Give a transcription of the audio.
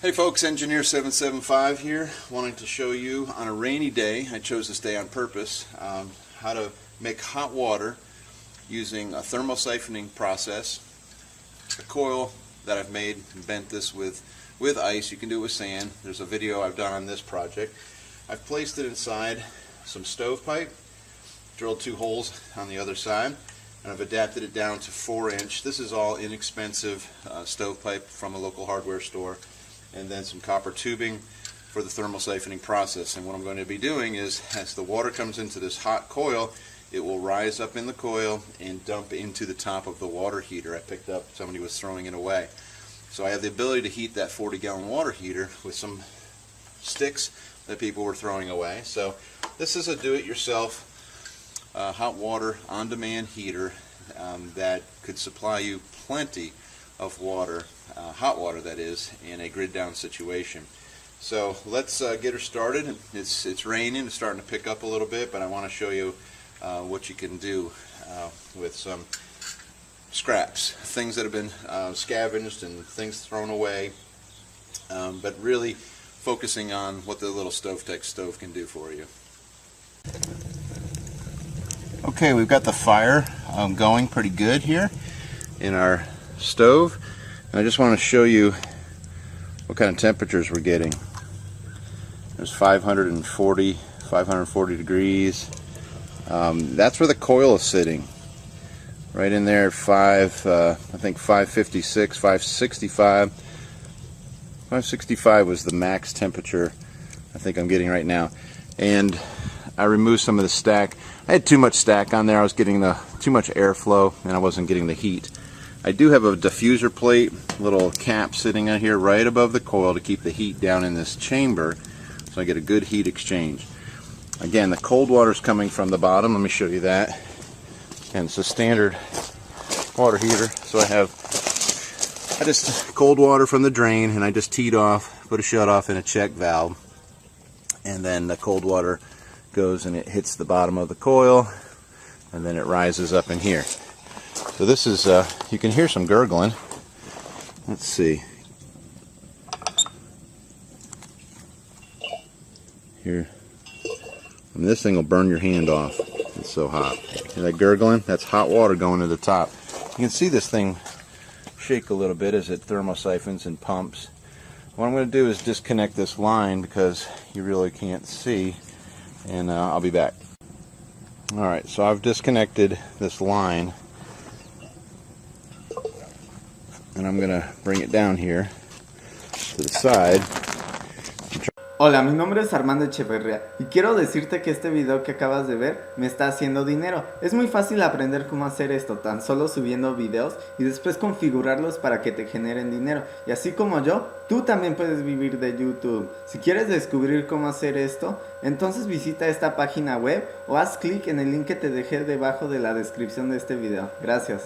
Hey folks, Engineer 775 here, wanting to show you on a rainy day, I chose this day on purpose, how to make hot water using a thermosiphoning process. A coil that I've made and bent this with ice. You can do it with sand. There's a video I've done on this project. I've placed it inside some stovepipe, drilled 2 holes on the other side, and I've adapted it down to 4-inch. This is all inexpensive stovepipe from a local hardware store, and then some copper tubing for the thermosiphoning process. And what I'm going to be doing is, as the water comes into this hot coil, it will rise up in the coil and dump into the top of the water heater I picked up. Somebody was throwing it away. So I have the ability to heat that 40-gallon water heater with some sticks that people were throwing away. So this is a do-it-yourself hot water on-demand heater that could supply you plenty of water, hot water that is, in a grid-down situation. So let's get her started. It's raining, it's starting to pick up a little bit, but I want to show you what you can do with some scraps, things that have been scavenged and things thrown away, but really focusing on what the little StoveTech stove can do for you. Okay, we've got the fire going pretty good here in our stove, and I just want to show you what kind of temperatures we're getting. There's 540 degrees. That's where the coil is sitting, right in there. I think 556, 565. 565 was the max temperature I think I'm getting right now. And I removed some of the stack. I had too much stack on there. I was getting too much airflow, and I wasn't getting the heat. I do have a diffuser plate, little cap sitting out here right above the coil to keep the heat down in this chamber, so I get a good heat exchange. Again, the cold water is coming from the bottom. Let me show you that. And it's a standard water heater, so I just cold water from the drain, and I just teed off, put a shut off and a check valve, and then the cold water goes and it hits the bottom of the coil, and then it rises up in here. So this is, you can hear some gurgling. Let's see. Here. And this thing will burn your hand off. It's so hot. Hear that gurgling? That's hot water going to the top. You can see this thing shake a little bit as it thermosiphons and pumps. What I'm going to do is disconnect this line because you really can't see, and I'll be back. Alright, so I've disconnected this line, and I'm going to bring it down here to the side. Hola, mi nombre es Armando Echeverría y quiero decirte que este video que acabas de ver me está haciendo dinero. Es muy fácil aprender cómo hacer esto, tan solo subiendo videos y después configurarlos para que te generen dinero. Y así como yo, tú también puedes vivir de YouTube. Si quieres descubrir cómo hacer esto, entonces visita esta página web o haz clic en el link que te dejé debajo de la descripción de este video. Gracias.